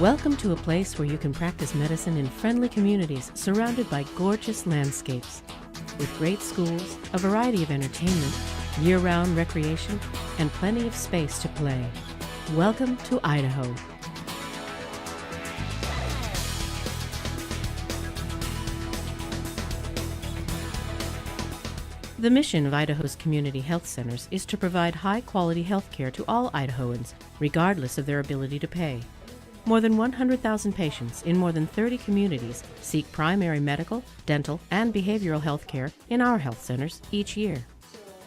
Welcome to a place where you can practice medicine in friendly communities surrounded by gorgeous landscapes. With great schools, a variety of entertainment, year-round recreation, and plenty of space to play. Welcome to Idaho. The mission of Idaho's Community Health Centers is to provide high-quality health care to all Idahoans, regardless of their ability to pay. More than 100,000 patients in more than 30 communities seek primary medical, dental, and behavioral health care in our health centers each year.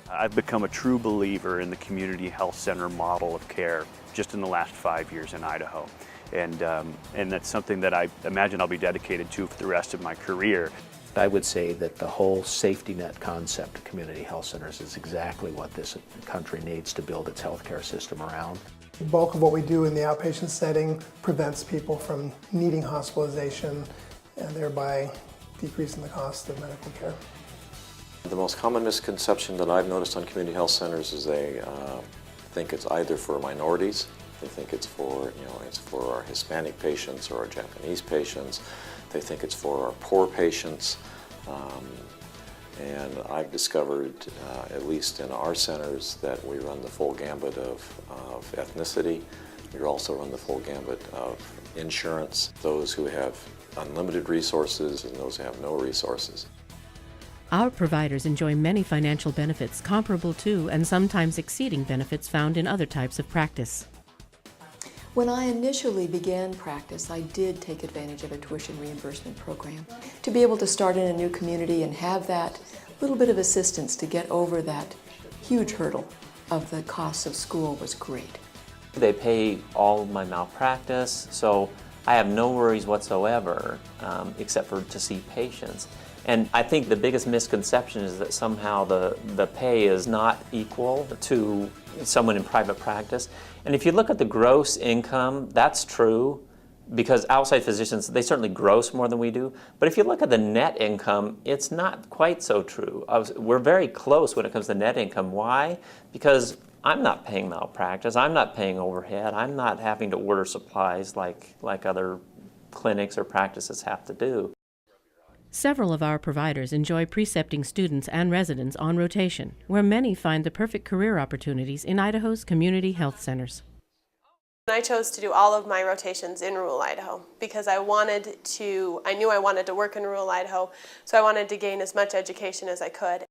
I've become a true believer in the community health center model of care just in the last 5 years in Idaho. And that's something that I imagine I'll be dedicated to for the rest of my career. I would say that the whole safety net concept of community health centers is exactly what this country needs to build its healthcare system around. The bulk of what we do in the outpatient setting prevents people from needing hospitalization and thereby decreasing the cost of medical care. The most common misconception that I've noticed on community health centers is they think it's either for minorities. They think it's for, it's for our Hispanic patients or our Japanese patients. They think it's for our poor patients. And I've discovered, at least in our centers, that we run the full gambit of ethnicity. We also run the full gambit of insurance, those who have unlimited resources and those who have no resources. Our providers enjoy many financial benefits comparable to and sometimes exceeding benefits found in other types of practice. When I initially began practice, I did take advantage of a tuition reimbursement program. To be able to start in a new community and have that little bit of assistance to get over that huge hurdle of the cost of school was great. They pay all of my malpractice, so I have no worries whatsoever except for to see patients. And I think the biggest misconception is that somehow the pay is not equal to someone in private practice. And if you look at the gross income, that's true, because outside physicians, they certainly gross more than we do. But if you look at the net income, it's not quite so true. We're very close when it comes to net income. Why? Because I'm not paying malpractice, I'm not paying overhead, I'm not having to order supplies like other clinics or practices have to do. Several of our providers enjoy precepting students and residents on rotation, where many find the perfect career opportunities in Idaho's community health centers. I chose to do all of my rotations in rural Idaho because I knew I wanted to work in rural Idaho, so I wanted to gain as much education as I could.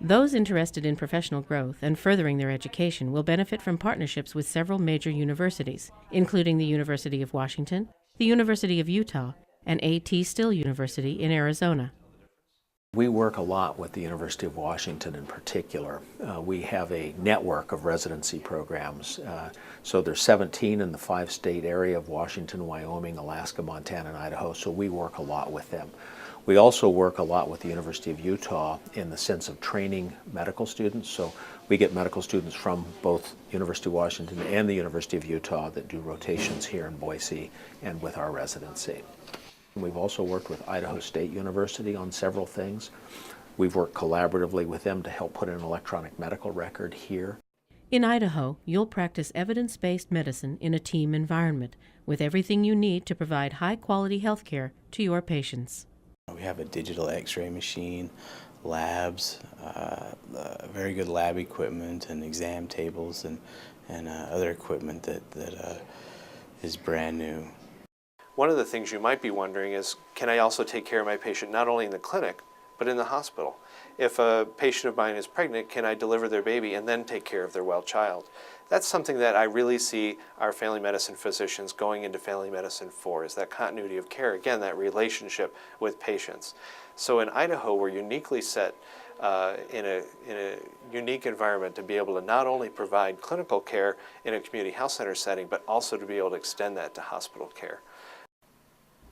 Those interested in professional growth and furthering their education will benefit from partnerships with several major universities, including the University of Washington, the University of Utah, and A.T. Still University in Arizona. We work a lot with the University of Washington in particular. We have a network of residency programs. So there's 17 in the 5-state area of Washington, Wyoming, Alaska, Montana, and Idaho, so we work a lot with them. We also work a lot with the University of Utah in the sense of training medical students. So we get medical students from both University of Washington and the University of Utah that do rotations here in Boise and with our residency. We've also worked with Idaho State University on several things. We've worked collaboratively with them to help put an electronic medical record here. In Idaho, you'll practice evidence-based medicine in a team environment with everything you need to provide high-quality health care to your patients. We have a digital x-ray machine, labs, very good lab equipment and exam tables and other equipment that is brand new. One of the things you might be wondering is, can I also take care of my patient not only in the clinic, but in the hospital? If a patient of mine is pregnant, can I deliver their baby and then take care of their well child? That's something that I really see our family medicine physicians going into family medicine for, is that continuity of care, again, that relationship with patients. So in Idaho, we're uniquely set in a unique environment to be able to not only provide clinical care in a community health center setting, but also to be able to extend that to hospital care.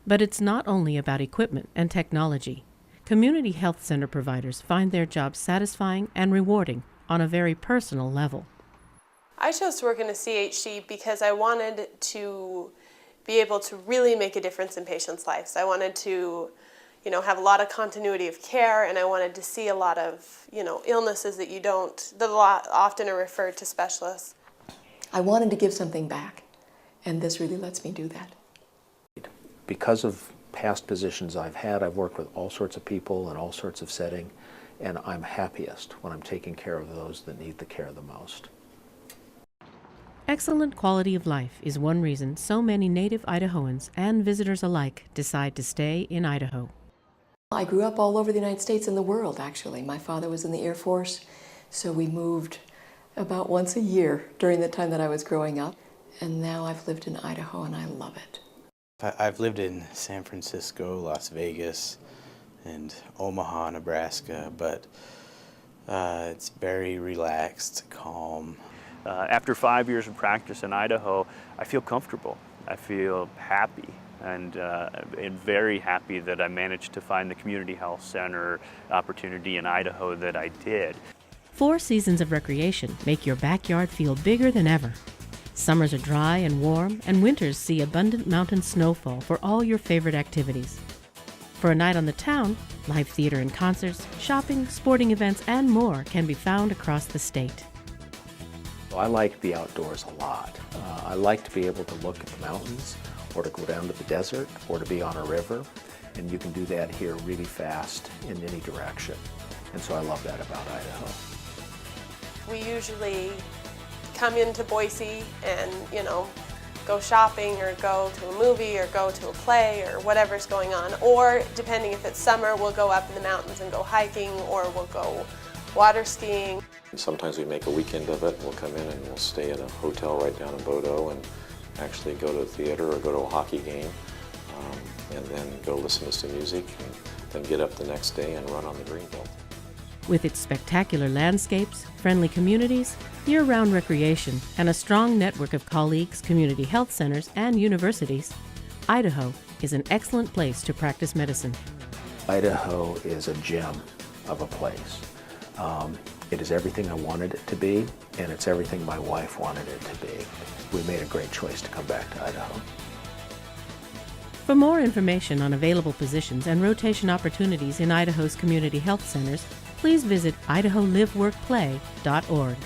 But it's not only about equipment and technology. Community health center providers find their jobs satisfying and rewarding on a very personal level. I chose to work in a CHC because I wanted to be able to really make a difference in patients' lives. I wanted to, have a lot of continuity of care, and I wanted to see a lot of, illnesses that often are referred to specialists. I wanted to give something back, and this really lets me do that. because of past positions I've had, I've worked with all sorts of people in all sorts of settings, and I'm happiest when I'm taking care of those that need the care the most. Excellent quality of life is one reason so many native Idahoans and visitors alike decide to stay in Idaho. I grew up all over the United States and the world, actually. My father was in the Air Force, so we moved about once a year during the time that I was growing up. And now I've lived in Idaho and I love it. I've lived in San Francisco, Las Vegas, and Omaha, Nebraska, but it's very relaxed, calm. After 5 years of practice in Idaho, I feel comfortable. I feel happy. And very happy that I managed to find the community health center opportunity in Idaho that I did. 4 seasons of recreation make your backyard feel bigger than ever. Summers are dry and warm, and winters see abundant mountain snowfall for all your favorite activities. For a night on the town, live theater and concerts, shopping, sporting events, and more can be found across the state. I like the outdoors a lot. I like to be able to look at the mountains, or to go down to the desert, or to be on a river, and you can do that here really fast in any direction. And so I love that about Idaho. We usually come into Boise and, go shopping or go to a movie or go to a play or whatever's going on. Or depending if it's summer, we'll go up in the mountains and go hiking, or we'll go water skiing. Sometimes we make a weekend of it. We'll come in and we'll stay at a hotel right down in Bodo and actually go to the theater or go to a hockey game, and then go listen to some music, and then get up the next day and run on the Greenbelt. With its spectacular landscapes, friendly communities, year-round recreation, and a strong network of colleagues, community health centers, and universities, Idaho is an excellent place to practice medicine. Idaho is a gem of a place. It is everything I wanted it to be, and it's everything my wife wanted it to be. We made a great choice to come back to Idaho. For more information on available positions and rotation opportunities in Idaho's community health centers, please visit idaholivewworkplay.org.